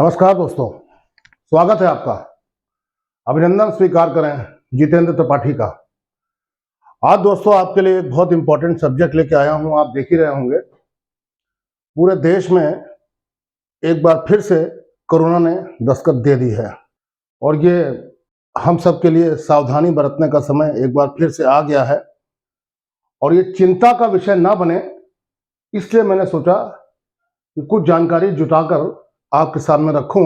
नमस्कार दोस्तों, स्वागत है आपका। अभिनंदन स्वीकार करें जितेंद्र त्रिपाठी का। आज दोस्तों आपके लिए एक बहुत इंपॉर्टेंट सब्जेक्ट लेके आया हूं। आप देख ही रहे होंगे पूरे देश में एक बार फिर से कोरोना ने दस्तक दे दी है और ये हम सब के लिए सावधानी बरतने का समय एक बार फिर से आ गया है और ये चिंता का विषय ना बने, इसलिए मैंने सोचा कि कुछ जानकारी जुटाकर आपके सामने रखूं,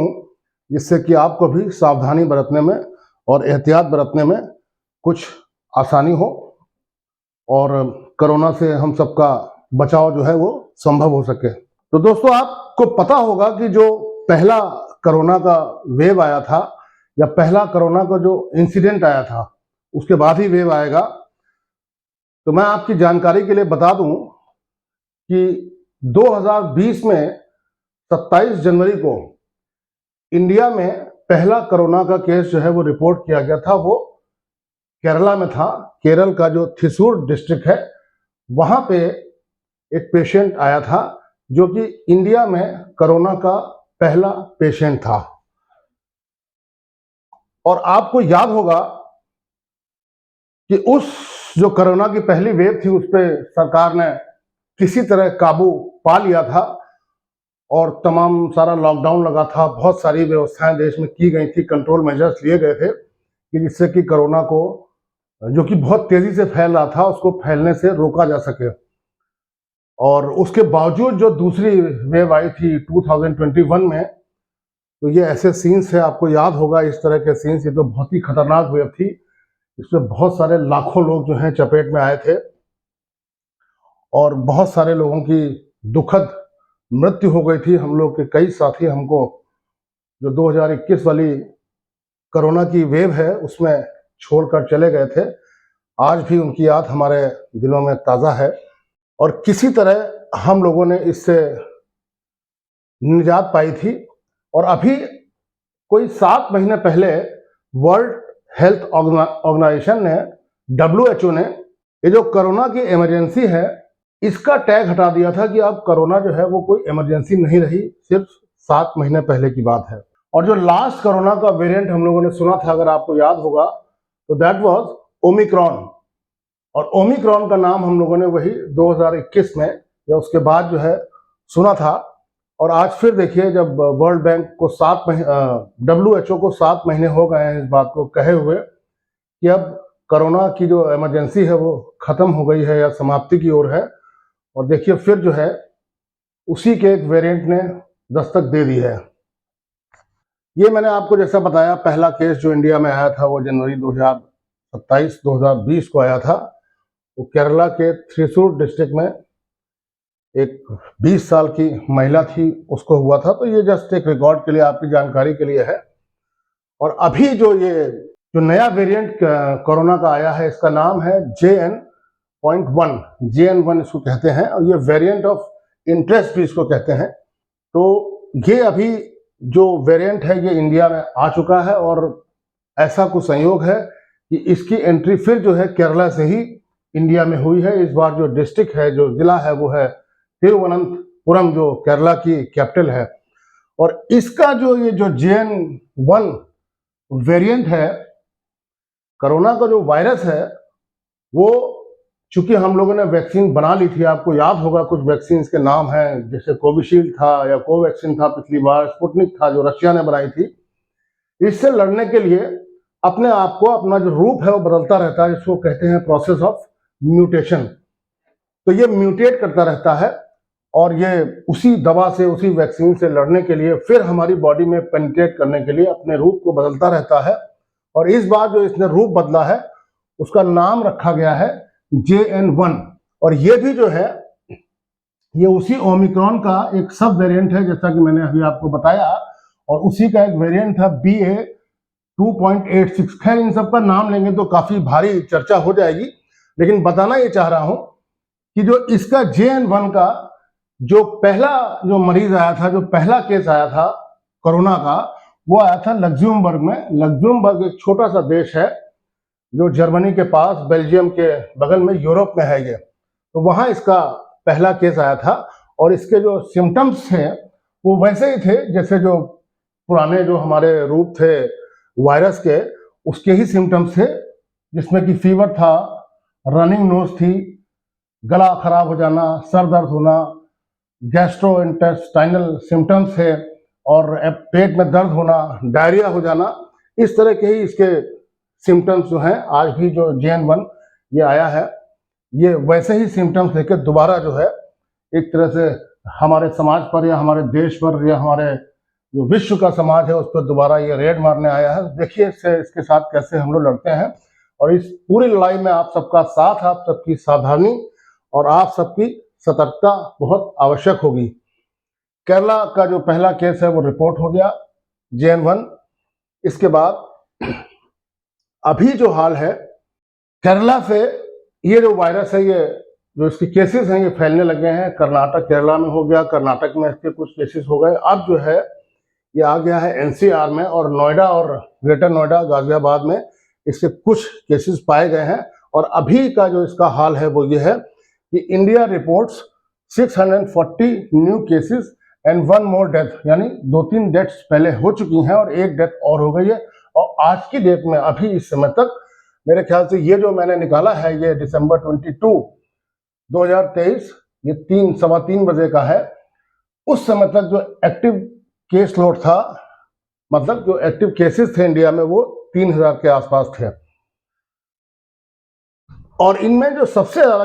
जिससे कि आपको भी सावधानी बरतने में और एहतियात बरतने में कुछ आसानी हो और कोरोना से हम सबका बचाव जो है वो संभव हो सके। तो दोस्तों, आपको पता होगा कि जो पहला कोरोना का वेव आया था या पहला कोरोना का जो इंसिडेंट आया था उसके बाद ही वेव आएगा। तो मैं आपकी जानकारी के लिए बता दूं कि 2020 में 27 जनवरी को इंडिया में पहला कोरोना का केस जो है वो रिपोर्ट किया गया था। वो केरला में था। केरल का जो थ्रिसूर डिस्ट्रिक्ट है वहां पे एक पेशेंट आया था जो कि इंडिया में कोरोना का पहला पेशेंट था। और आपको याद होगा कि उस जो कोरोना की पहली वेव थी उस पर सरकार ने किसी तरह काबू पा लिया था और तमाम सारा लॉकडाउन लगा था। बहुत सारी व्यवस्थाएं देश में की गई थी, कंट्रोल मेजर्स लिए गए थे कि जिससे कि कोरोना को, जो कि बहुत तेजी से फैल रहा था, उसको फैलने से रोका जा सके। और उसके बावजूद जो दूसरी वेव आई थी 2021 में, तो ये ऐसे सीन्स है, आपको याद होगा इस तरह के सीन्स। ये तो बहुत ही खतरनाक वेव थी। इसमें बहुत सारे लाखों लोग जो हैं चपेट में आए थे और बहुत सारे लोगों की दुखद मृत्यु हो गई थी। हम लोग के कई साथी हमको जो 2021 वाली कोरोना की वेव है उसमें छोड़कर चले गए थे। आज भी उनकी याद हमारे दिलों में ताज़ा है और किसी तरह हम लोगों ने इससे निजात पाई थी। और अभी कोई 7 महीने पहले वर्ल्ड हेल्थ ऑर्गेनाइजेशन ने, WHO ने, ये जो कोरोना की इमरजेंसी है इसका टैग हटा दिया था कि अब कोरोना जो है वो कोई इमरजेंसी नहीं रही, सिर्फ 7 महीने पहले की बात है। और जो लास्ट कोरोना का वेरिएंट हम लोगों ने सुना था, अगर आपको याद होगा, तो दैट वाज ओमिक्रॉन। और ओमिक्रॉन का नाम हम लोगों ने वही 2021 में या उसके बाद जो है सुना था। और आज फिर देखिए, जब वर्ल्ड बैंक को WHO को 7 महीने हो गए हैं इस बात को कहे हुए कि अब कोरोना की जो इमरजेंसी है वो खत्म हो गई है या समाप्ति की ओर है, और देखिए फिर जो है उसी के एक वेरिएंट ने दस्तक दे दी है। ये मैंने आपको जैसा बताया, पहला केस जो इंडिया में आया था वो जनवरी 2020 को आया था। वो केरला के थ्रिसूर डिस्ट्रिक्ट में एक 20 साल की महिला थी, उसको हुआ था। तो ये जस्ट एक रिकॉर्ड के लिए, आपकी जानकारी के लिए है। और अभी जो नया वेरिएंट कोरोना का आया है, इसका नाम है JN.1 इसको कहते हैं, और ये वेरिएंट ऑफ इंटरेस्ट भी इसको कहते हैं। तो ये अभी जो वेरिएंट है ये इंडिया में आ चुका है और ऐसा कुछ संयोग है कि इसकी एंट्री फिर जो है केरला से ही इंडिया में हुई है। इस बार जो डिस्ट्रिक्ट है, जो जिला है, वो है तिरुवनंतपुरम, जो केरला की कैपिटल है। और इसका जो JN.1 वेरिएंट है, कोरोना का जो वायरस है, वो चूंकि हम लोगों ने वैक्सीन बना ली थी, आपको याद होगा कुछ वैक्सीन के नाम हैं, जैसे कोविशील्ड था या कोवैक्सीन था पिछली बार, स्पुतनिक था जो रशिया ने बनाई थी। इससे लड़ने के लिए अपने आप को, अपना जो रूप है वो बदलता रहता है, इसको कहते हैं प्रोसेस ऑफ म्यूटेशन। तो ये म्यूटेट करता रहता है और ये उसी दवा से, उसी वैक्सीन से लड़ने के लिए फिर हमारी बॉडी में पेनिट्रेट करने के लिए अपने रूप को बदलता रहता है। और इस बार जो इसने रूप बदला है उसका नाम रखा गया है JN.1। और ये भी जो है ये उसी ओमिक्रॉन का एक सब वेरिएंट है, जैसा कि मैंने अभी आपको बताया, और उसी का एक वेरिएंट था BA.2.86। खैर, इन सब का नाम लेंगे तो काफी भारी चर्चा हो जाएगी, लेकिन बताना ये चाह रहा हूं कि जो इसका JN.1 का जो पहला जो मरीज आया था, जो पहला केस आया था कोरोना का, वो आया था लग्जमबर्ग में। लग्जमबर्ग एक छोटा सा देश है जो जर्मनी के पास, बेल्जियम के बगल में, यूरोप में है ये। तो वहां इसका पहला केस आया था और इसके जो सिम्टम्स हैं वो वैसे ही थे जैसे जो पुराने जो हमारे रूप थे वायरस के, उसके ही सिम्टम्स थे, जिसमें कि फीवर था, रनिंग नोज थी, गला खराब हो जाना, सर दर्द होना, गैस्ट्रोइंटेस्टाइनल सिम्टम्स थे और पेट में दर्द होना, डायरिया हो जाना। इस तरह के ही इसके सिम्टम्स जो हैं, आज भी जो JN1 ये आया है, ये वैसे ही सिम्टम्स लेकर दोबारा जो है एक तरह से हमारे समाज पर या हमारे देश पर या हमारे जो विश्व का समाज है उस पर दोबारा ये रेड मारने आया है। देखिए इसके साथ कैसे हम लोग लड़ते हैं, और इस पूरी लड़ाई में आप सबका साथ, आप सबकी सावधानी और आप सबकी सतर्कता बहुत आवश्यक होगी। केरला का जो पहला केस है वो रिपोर्ट हो गया, JN1। इसके बाद अभी जो हाल है, केरला से ये जो वायरस है, ये जो इसके केसेस हैं ये फैलने लगे हैं। कर्नाटक, केरला में हो गया, कर्नाटक में इसके कुछ केसेस हो गए। अब जो है ये आ गया है NCR में, और नोएडा और ग्रेटर नोएडा, गाजियाबाद में इसके कुछ केसेस पाए गए हैं। और अभी का जो इसका हाल है वो ये है कि India reports 640 new cases and 1 more death, यानी 2-3 डेथ्स पहले हो चुकी हैं और 1 डेथ और हो गई है। और आज की डेट में अभी इस समय तक मेरे ख्याल से ये जो मैंने निकाला है, ये दिसंबर 22, 2023, ये 3-3:15 बजे का है। उस समय तक जो एक्टिव केस लोड था, मतलब जो एक्टिव केसेस थे इंडिया में, वो 3000 के आसपास थे। और इनमें जो सबसे ज्यादा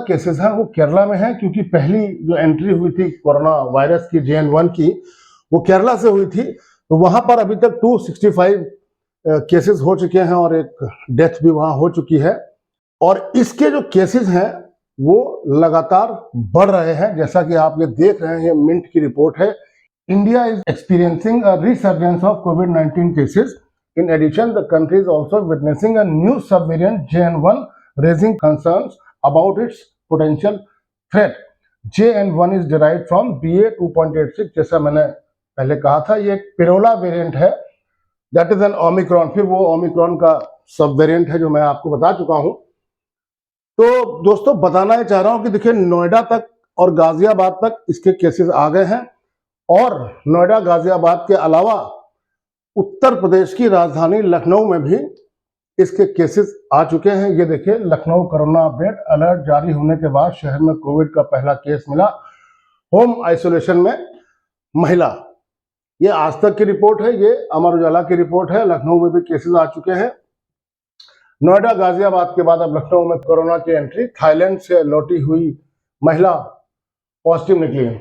केसेस हैं वो केरला में हैं, क्योंकि पहली जो एंट्री हुई थी कोरोना वायरस की JN1 की, वो केरला से हुई थी। तो वहां पर अभी तक 265 केसेस हो चुके हैं और एक डेथ भी वहां हो चुकी है। और इसके जो केसेस हैं वो लगातार बढ़ रहे हैं, जैसा कि आप ये देख रहे हैं, ये मिंट की रिपोर्ट है। India is experiencing a resurgence of COVID-19 cases. In addition, the country is also witnessing a new subvariant JN1, raising concerns about its potential threat. JN1 is derived from BA.2.86, जैसा मैंने पहले कहा था, ये एक पिरोला variant है, that is an Omicron. फिर वो ओमिक्रॉन का सब वेरिएंट है जो मैं आपको बता चुका हूं। तो दोस्तों, बताना ये चाह रहा हूं कि देखिए, नोएडा तक और गाजियाबाद तक इसके केसेस आ गए हैं, और नोएडा गाजियाबाद के अलावा उत्तर प्रदेश की राजधानी लखनऊ में भी इसके केसेस आ चुके हैं। ये देखिए, लखनऊ कोरोना अपडेट, अलर्ट जारी होने के बाद शहर में कोविड का पहला केस मिला, होम आइसोलेशन में महिला। ये आज तक की रिपोर्ट है, ये अमर उजाला की रिपोर्ट है। लखनऊ में भी केसेस आ चुके हैं। नोएडा गाजियाबाद के बाद अब लखनऊ में कोरोना की एंट्री, थाईलैंड से लौटी हुई महिला पॉजिटिव निकली है।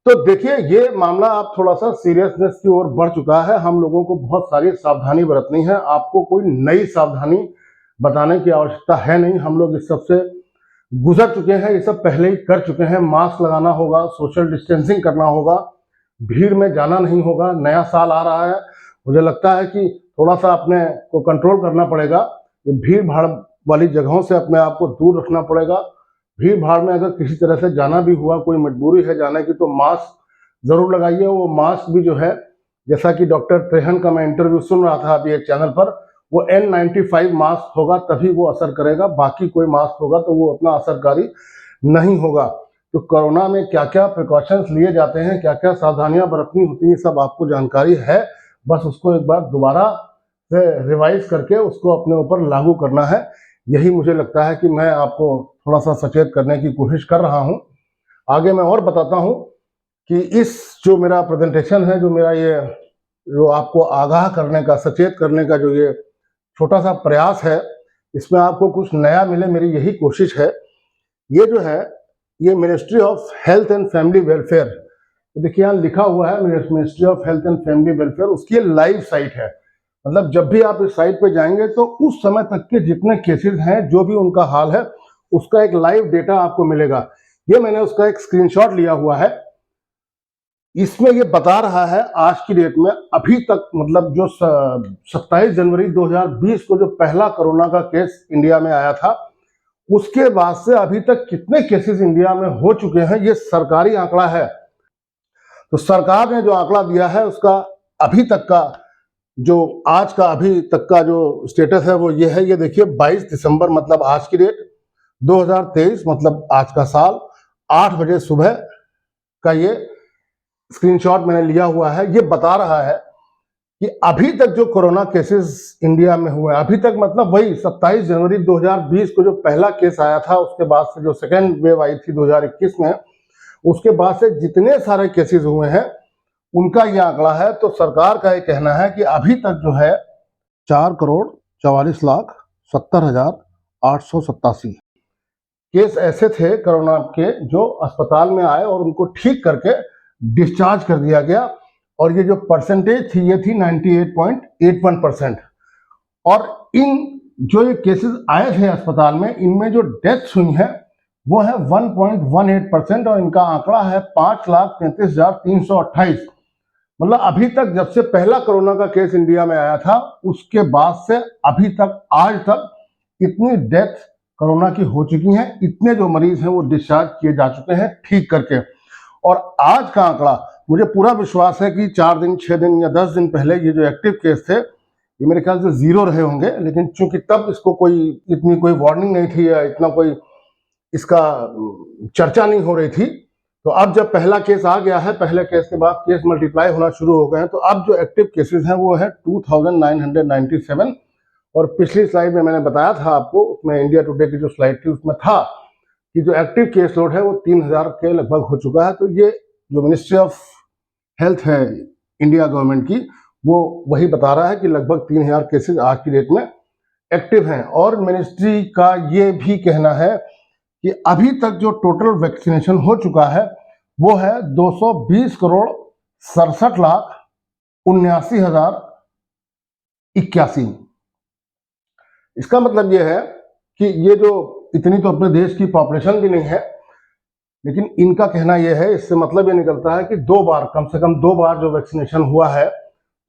तो देखिए, ये मामला अब थोड़ा सा सीरियसनेस की ओर बढ़ चुका है। हम लोगों को बहुत सारी सावधानी बरतनी है। आपको कोई नई सावधानी बताने की आवश्यकता है नहीं, हम लोग इस सब से गुजर चुके हैं, ये सब पहले ही कर चुके हैं। मास्क लगाना होगा, सोशल डिस्टेंसिंग करना होगा, भीड़ में जाना नहीं होगा। नया साल आ रहा है, मुझे लगता है कि थोड़ा सा अपने को कंट्रोल करना पड़ेगा। ये भीड़ भाड़ वाली जगहों से अपने आप को दूर रखना पड़ेगा। भीड़ भाड़ में अगर किसी तरह से जाना भी हुआ, कोई मजबूरी है जाने की, तो मास्क जरूर लगाइए। वो मास्क भी जो है, जैसा कि डॉक्टर त्रेहन का मैं इंटरव्यू सुन रहा था अभी एक चैनल पर, वो N95 मास्क होगा तभी वो असर करेगा, बाकी कोई मास्क होगा तो वो उतना असरकारी नहीं होगा। तो कोरोना में क्या क्या प्रिकॉशंस लिए जाते हैं, क्या क्या सावधानियां बरतनी होती हैं, सब आपको जानकारी है। बस उसको एक बार दोबारा से रिवाइज करके उसको अपने ऊपर लागू करना है। यही मुझे लगता है कि मैं आपको थोड़ा सा सचेत करने की कोशिश कर रहा हूं। आगे मैं और बताता हूं कि इस जो मेरा प्रेजेंटेशन है, जो मेरा ये जो आपको आगाह करने का, सचेत करने का जो ये छोटा सा प्रयास है, इसमें आपको कुछ नया मिले, मेरी यही कोशिश है। ये जो है, ये ministry of health and family welfare, देखिए यहाँ लिखा हुआ है ministry of health and family welfare, उसकी लाइव साइट है। मतलब जब भी आप इस साइट पे जाएंगे तो उस समय तक के जितने केसेस हैं, जो भी उनका हाल है, उसका एक लाइव डेटा आपको मिलेगा। ये मैंने उसका एक स्क्रीनशॉट लिया हुआ है। इसमें ये बता रहा है आज की डेट में अभी तक, मतलब जो 27 जनवरी 2020 को जो पहला कोरोना का केस इंडिया में आया था, उसके बाद से अभी तक कितने केसेस इंडिया में हो चुके हैं, ये सरकारी आंकड़ा है। तो सरकार ने जो आंकड़ा दिया है, उसका अभी तक का जो आज का अभी तक का जो स्टेटस है वो ये है। ये देखिए, 22 दिसंबर मतलब आज की डेट 2023, मतलब आज का साल, 8 बजे सुबह का ये स्क्रीनशॉट मैंने लिया हुआ है, ये बता रहा है कि अभी तक जो कोरोना केसेस इंडिया में हुए, अभी तक मतलब वही 27 जनवरी 2020 को जो पहला केस आया था, उसके बाद से जो सेकेंड वेव आई थी 2021 में, उसके बाद से जितने सारे केसेस हुए हैं उनका ये आंकड़ा है। तो सरकार का ये कहना है कि अभी तक जो है 4,44,70,887 केस ऐसे थे कोरोना के जो अस्पताल में आए और उनको ठीक करके डिस्चार्ज कर दिया गया, और ये जो परसेंटेज थी ये थी 98.81%। और इन जो ये केसेस आए थे अस्पताल में, इनमें जो डेथ्स हुई हैं वो है 1.18%, और इनका आंकड़ा है 5,33,328। मतलब अभी तक जब से पहला कोरोना का केस इंडिया में आया था उसके बाद से अभी तक आज तक इतनी डेथ कोरोना की हो चुकी हैं, इतने जो मरीज हैं वो डिस्चार्ज किए जा चुके हैं ठीक करके। और आज का आंकड़ा, मुझे पूरा विश्वास है कि 4 दिन 6 दिन या 10 दिन पहले ये जो एक्टिव केस थे ये मेरे ख्याल से 0 रहे होंगे, लेकिन चूंकि तब इसको इतनी कोई वार्निंग नहीं थी या इतना कोई इसका चर्चा नहीं हो रही थी, तो अब जब पहला केस आ गया है, पहले केस के बाद केस मल्टीप्लाई होना शुरू हो गए हैं, तो अब जो एक्टिव केसेस हैं वो है 2997। और पिछली स्लाइड में मैंने बताया था आपको, उसमें इंडिया टुडे की जो स्लाइड थी उसमें था कि जो एक्टिव केस लोड है वो 3000 के लगभग हो चुका है। तो ये जो मिनिस्ट्री ऑफ हेल्थ है इंडिया गवर्नमेंट की, वो वही बता रहा है कि लगभग 3000 केसेस आज की डेट में एक्टिव हैं। और मिनिस्ट्री का ये भी कहना है कि अभी तक जो टोटल वैक्सीनेशन हो चुका है वो है 220,67,79,81। इसका मतलब ये है कि ये जो इतनी तो अपने देश की पॉपुलेशन भी नहीं है, लेकिन इनका कहना यह है, इससे मतलब ये निकलता है कि 2 बार, कम से कम 2 बार जो वैक्सीनेशन हुआ है,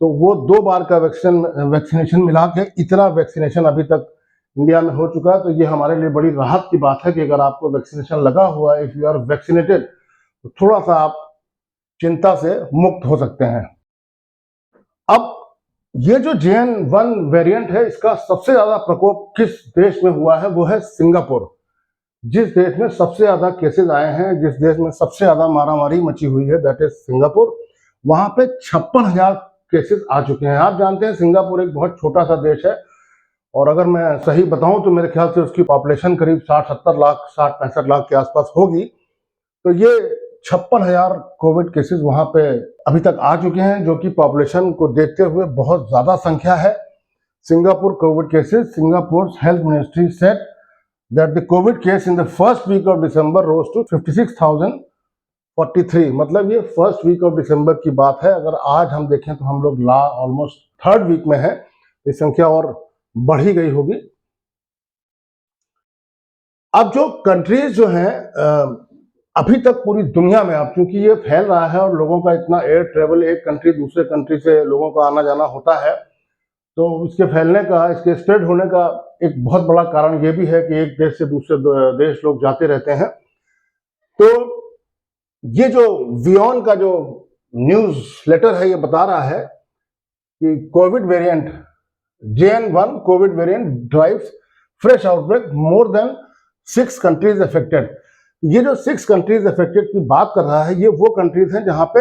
तो वो 2 बार का वैक्सीनेशन मिला के इतना वैक्सीनेशन अभी तक इंडिया में हो चुका है। तो ये हमारे लिए बड़ी राहत की बात है कि अगर आपको वैक्सीनेशन लगा हुआ है, इफ यू आर वैक्सीनेटेड, तो थोड़ा सा आप चिंता से मुक्त हो सकते हैं। अब ये जो JN.1 वेरिएंट है, इसका सबसे ज्यादा प्रकोप किस देश में हुआ है, वो है सिंगापुर। जिस देश में सबसे ज्यादा केसेस आए हैं, जिस देश में सबसे ज्यादा मारामारी मची हुई है, दैट इज सिंगापुर। वहां पे 56,000 केसेस आ चुके हैं। आप जानते हैं सिंगापुर एक बहुत छोटा सा देश है, और अगर मैं सही बताऊं तो मेरे ख्याल से उसकी पॉपुलेशन करीब 60-70 लाख, 60-65 लाख के आसपास होगी। तो ये 56,000 कोविड केसेस वहां पे अभी तक आ चुके हैं, जो कि पॉपुलेशन को देखते हुए बहुत ज्यादा संख्या है। Singapore Covid cases, Singapore health ministry said that the COVID case in the first week of December rose to 56,043। मतलब ये फर्स्ट वीक ऑफ दिसंबर की बात है। अगर आज हम देखें तो हम लोग ऑलमोस्ट थर्ड वीक में है, ये संख्या और बढ़ ही गई होगी। अब जो कंट्रीज जो हैं अभी तक पूरी दुनिया में, अब क्योंकि ये फैल रहा है और लोगों का इतना एयर ट्रेवल, एक कंट्री दूसरे कंट्री से लोगों का आना जाना होता है, तो इसके फैलने का, इसके स्प्रेड होने का एक बहुत बड़ा कारण ये भी है कि एक देश से दूसरे देश लोग जाते रहते हैं। तो ये जो वियॉन का जो न्यूज लेटर है, ये बता रहा है कि Covid variant JN.1 Covid variant drives fresh outbreak, more than 6 countries affected. ये जो 6 कंट्रीज अफेक्टेड की बात कर रहा है, ये वो कंट्रीज हैं जहां पे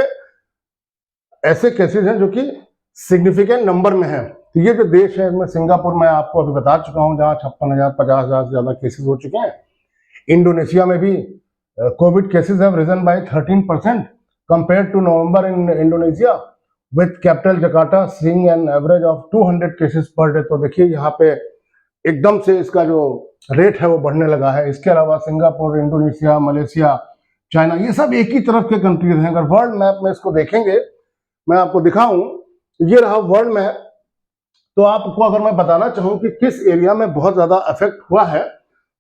ऐसे केसेस हैं जो कि सिग्निफिकेंट नंबर में हैं। तो ये जो देश है, इसमें सिंगापुर मैं आपको अभी बता चुका हूं, जहां 56,000, 50,000 से ज्यादा केसेस हो चुके हैं। इंडोनेशिया में भी covid cases have risen by 13% compared to November in Indonesia, with capital Jakarta seeing an average of 200 cases per day. तो देखिए यहाँ पे एकदम से इसका जो रेट है वो बढ़ने लगा है। इसके अलावा सिंगापुर, इंडोनेशिया, मलेशिया, चाइना, ये सब एक ही तरफ के कंट्रीज हैं। अगर वर्ल्ड मैप में इसको देखेंगे, मैं आपको दिखाऊं, ये रहा वर्ल्ड मैप। तो आपको अगर मैं बताना चाहूं कि किस एरिया में बहुत ज्यादा अफेक्ट हुआ है,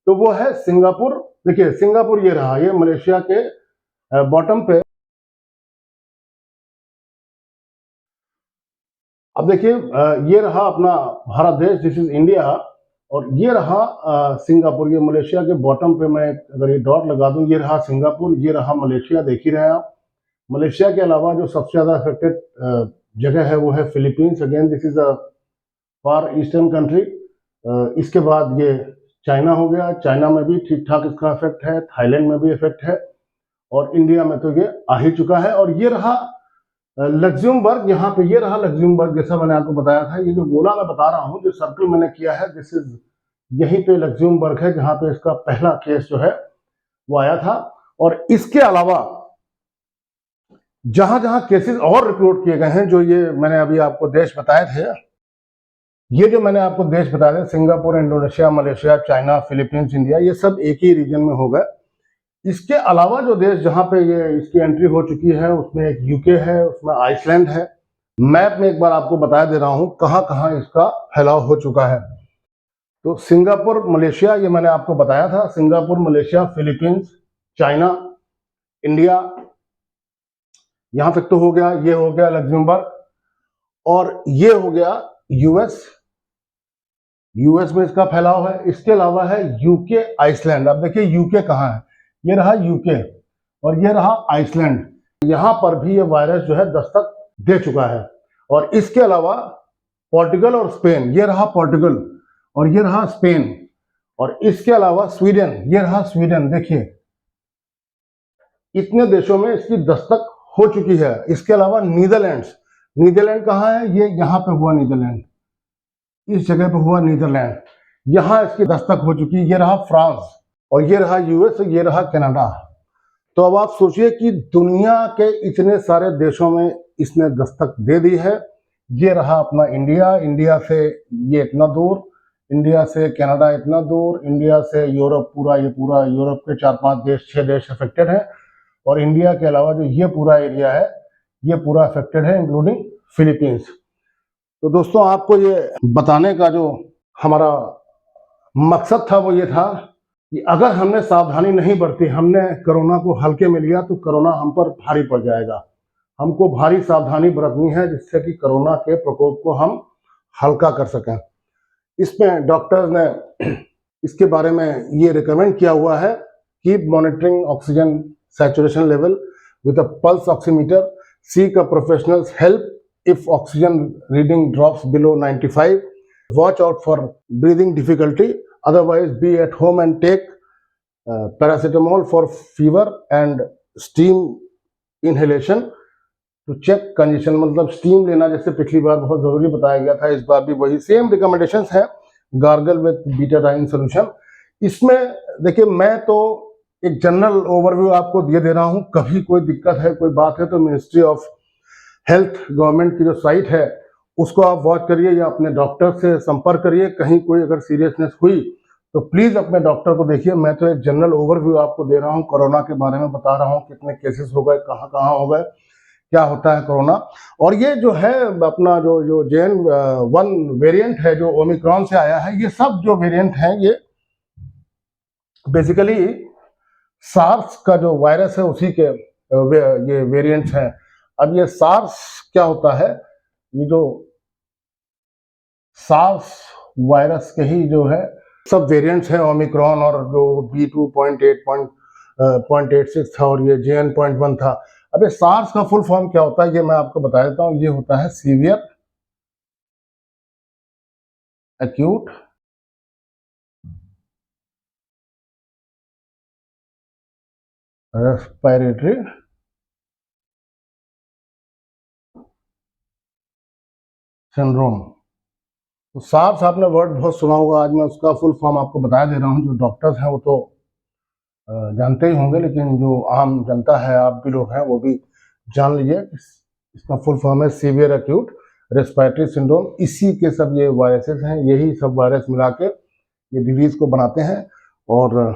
तो वो है सिंगापुर। देखिए सिंगापुर ये रहा, ये मलेशिया के बॉटम पे। अब देखिए ये रहा अपना भारत देश, दिस इज इंडिया, और ये रहा सिंगापुर। ये मलेशिया के बॉटम पे मैं अगर ये डॉट लगा दूं, ये रहा सिंगापुर, ये रहा मलेशिया, देख ही रहे हैं आप। मलेशिया के अलावा जो सबसे ज्यादा अफेक्टेड जगह है वो है Philippines. Again this is a far eastern country. इसके बाद ये चाइना हो गया, चाइना में भी ठीक ठाक इसका इफेक्ट है, थाईलैंड में भी इफेक्ट है, और इंडिया में तो ये आ ही चुका है। और ये रहा लग्जमबर्ग, यहाँ पे ये रहा लग्जमबर्ग, जैसा मैंने आपको बताया था। ये जो गोला मैं बता रहा हूँ, जो सर्कल मैंने किया है, दिस इज, यहीं पे लग्जमबर्ग है जहाँ पे इसका पहला केस जो है वो आया था। और इसके अलावा जहां जहां केसेस और रिपोर्ट किए गए हैं, जो ये मैंने अभी आपको देश बताए थे, ये जो मैंने आपको देश बताए थे, Singapore, Indonesia, Malaysia, China, Philippines, India, ये सब एक ही रीजन में हो गए। इसके अलावा जो देश जहां पे ये इसकी एंट्री हो चुकी है, उसमें एक यूके है, उसमें आइसलैंड है। मैप में एक बार आपको बता दे रहा हूं कहां कहां इसका फैलाव हो चुका है। तो सिंगापुर, मलेशिया, ये मैंने आपको बताया था, Singapore, Malaysia, Philippines, China, India, यहां तक तो हो गया। ये हो गया लग्जमबर्ग, और ये हो गया यूएस। यूएस में इसका फैलाव है। इसके अलावा है यूके, आइसलैंड। अब देखिए यूके कहाँ है, ये रहा यूके और ये रहा आइसलैंड। यहां पर भी ये वायरस जो है दस्तक दे चुका है। और इसके अलावा पोर्टुगल और स्पेन, ये रहा पोर्टुगल और ये रहा स्पेन। और इसके अलावा स्वीडन, ये रहा स्वीडन। देखिए इतने देशों में इसकी दस्तक हो चुकी है। इसके अलावा नीदरलैंड्स, नीदरलैंड कहाँ है, ये यहाँ पे हुआ नीदरलैंड, इस जगह पे हुआ नीदरलैंड, यहां इसकी दस्तक हो चुकी है। ये रहा फ्रांस और ये रहा यूएस, ये रहा कनाडा। तो अब आप सोचिए कि दुनिया के इतने सारे देशों में इसने दस्तक दे दी है। ये रहा अपना इंडिया, इंडिया से ये इतना दूर, इंडिया से कनाडा इतना दूर, इंडिया से यूरोप पूरा, ये पूरा यूरोप के 4-5 देश, 6 देश अफेक्टेड है। और इंडिया के अलावा जो ये पूरा एरिया है, ये पूरा अफेक्टेड है, इंक्लूडिंग फिलीपींस। तो दोस्तों आपको ये बताने का जो हमारा मकसद था वो ये था कि अगर हमने सावधानी नहीं बरती, हमने कोरोना को हल्के में लिया, तो कोरोना हम पर भारी पड़ जाएगा। हमको भारी सावधानी बरतनी है जिससे कि कोरोना के प्रकोप को हम हल्का कर सकें। इसमें डॉक्टर्स ने इसके बारे में ये रिकमेंड किया हुआ है, keep monitoring oxygen saturation level with a pulse oximeter, seek a professional's help if oxygen reading drops below 95, watch out for breathing difficulty, otherwise be at home and take paracetamol for fever and steam inhalation to check condition। मतलब steam लेना जैसे पिछली बार बहुत जरूरी बताया गया था, इस बार भी वही सेम रिकमेंडेशंस है। Gargle with Betadine solution. इसमें देखिए मैं तो एक जनरल ओवरव्यू आपको दे दे रहा हूं, कभी कोई दिक्कत है, कोई बात है, तो मिनिस्ट्री ऑफ हेल्थ गवर्नमेंट की जो साइट है उसको आप वॉच करिए या अपने डॉक्टर से संपर्क करिए। कहीं कोई अगर सीरियसनेस हुई तो प्लीज अपने डॉक्टर को देखिए। मैं तो एक जनरल ओवरव्यू आपको दे रहा हूं, कोरोना के बारे में बता रहा हूं, कितने केसेस हो गए, कहाँ कहाँ हो गए, क्या होता है कोरोना। और ये जो है अपना जो JN.1 वेरिएंट है, जो ओमिक्रॉन से आया है, ये सब जो वेरिएंट है ये बेसिकली सार्स का जो वायरस है उसी के ये वेरिएंट्स हैं। अब ये सार्स क्या होता है, ये जो सार्स वायरस के ही जो है सब वेरिएंट्स हैं, ओमिक्रॉन और जो B2.8.86 था और ये JN.1 था। अब ये सार्स का फुल फॉर्म क्या होता है ये मैं आपको बता देता हूँ। ये होता है सीवियर एक्यूट रेस्पिरेटरी सिंड्रोम। तो सार्स आपने वर्ड बहुत सुना होगा, आज मैं उसका फुल फॉर्म आपको बता दे रहा हूँ। जो डॉक्टर्स हैं वो तो जानते ही होंगे, लेकिन जो आम जनता है, आप भी लोग हैं, वो भी जान लीजिए। इसका फुल फॉर्म है सीवियर एक्यूट रेस्पिरेटरी सिंड्रोम। इसी के सब ये वायरसेस हैं, यही सब वायरस मिला के ये डिजीज को बनाते हैं। और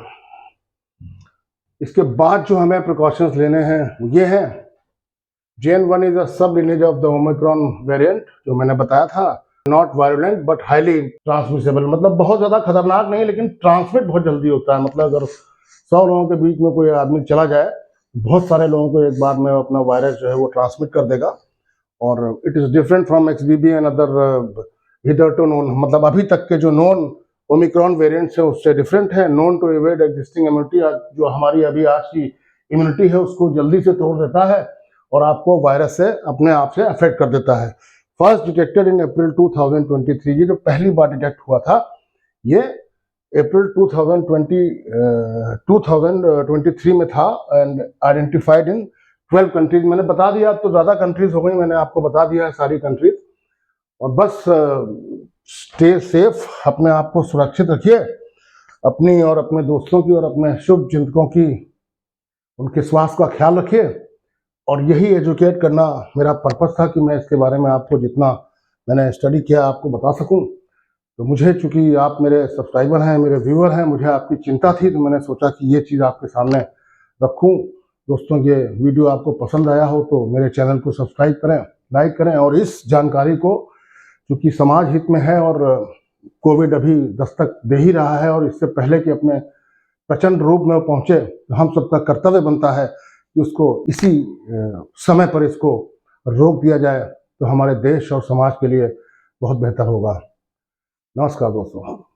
इसके बाद जो हमें प्रिकॉशंस लेने हैं ये हैं, JN.1 इज अ सब lineage of the Omicron variant, जो मैंने बताया था। Not violent but highly transmissible, मतलब बहुत ज्यादा खतरनाक नहीं, लेकिन ट्रांसमिट बहुत जल्दी होता है। मतलब अगर 100 लोगों के बीच में कोई आदमी चला जाए, बहुत सारे लोगों को एक बार में अपना वायरस जो है वो ट्रांसमिट कर देगा। और it is different from XBB and other hitherto known, मतलब अभी तक के जो नोन ओमिक्रॉन वेरिएंट्स है उससे डिफरेंट है। Known to evade existing immunity, जो हमारी अभी आज की इम्यूनिटी है उसको जल्दी से तोड़ देता है और आपको वायरस से अपने आप से अफेक्ट कर देता है। फर्स्ट डिटेक्टेड इन अप्रैल 2023, ये जो पहली बार डिटेक्ट हुआ था ये अप्रैल 2023 में था एंड आइडेंटिफाइड इन 12 कंट्रीज। मैंने बता दिया, अब तो ज़्यादा कंट्रीज हो गई, मैंने आपको बता दिया है सारी कंट्रीज। और बस स्टे सेफ, अपने आप को सुरक्षित रखिए, अपनी और अपने दोस्तों की और अपने शुभ चिंतकों की, उनके स्वास्थ्य का ख्याल रखिए। और यही एजुकेट करना मेरा पर्पस था कि मैं इसके बारे में आपको जितना मैंने स्टडी किया आपको बता सकूं। तो मुझे, चूंकि आप मेरे सब्सक्राइबर हैं, मेरे व्यूअर हैं, मुझे आपकी चिंता थी, तो मैंने सोचा कि ये चीज़ आपके सामने रखूं। दोस्तों, ये वीडियो आपको पसंद आया हो तो मेरे चैनल को सब्सक्राइब करें, लाइक करें, और इस जानकारी को, चूँकि समाज हित में है और कोविड अभी दस्तक दे ही रहा है और इससे पहले कि अपने प्रचंड रूप में पहुंचे, तो हम सबका कर्तव्य बनता है कि उसको इसी समय पर इसको रोक दिया जाए, तो हमारे देश और समाज के लिए बहुत बेहतर होगा। नमस्कार दोस्तों।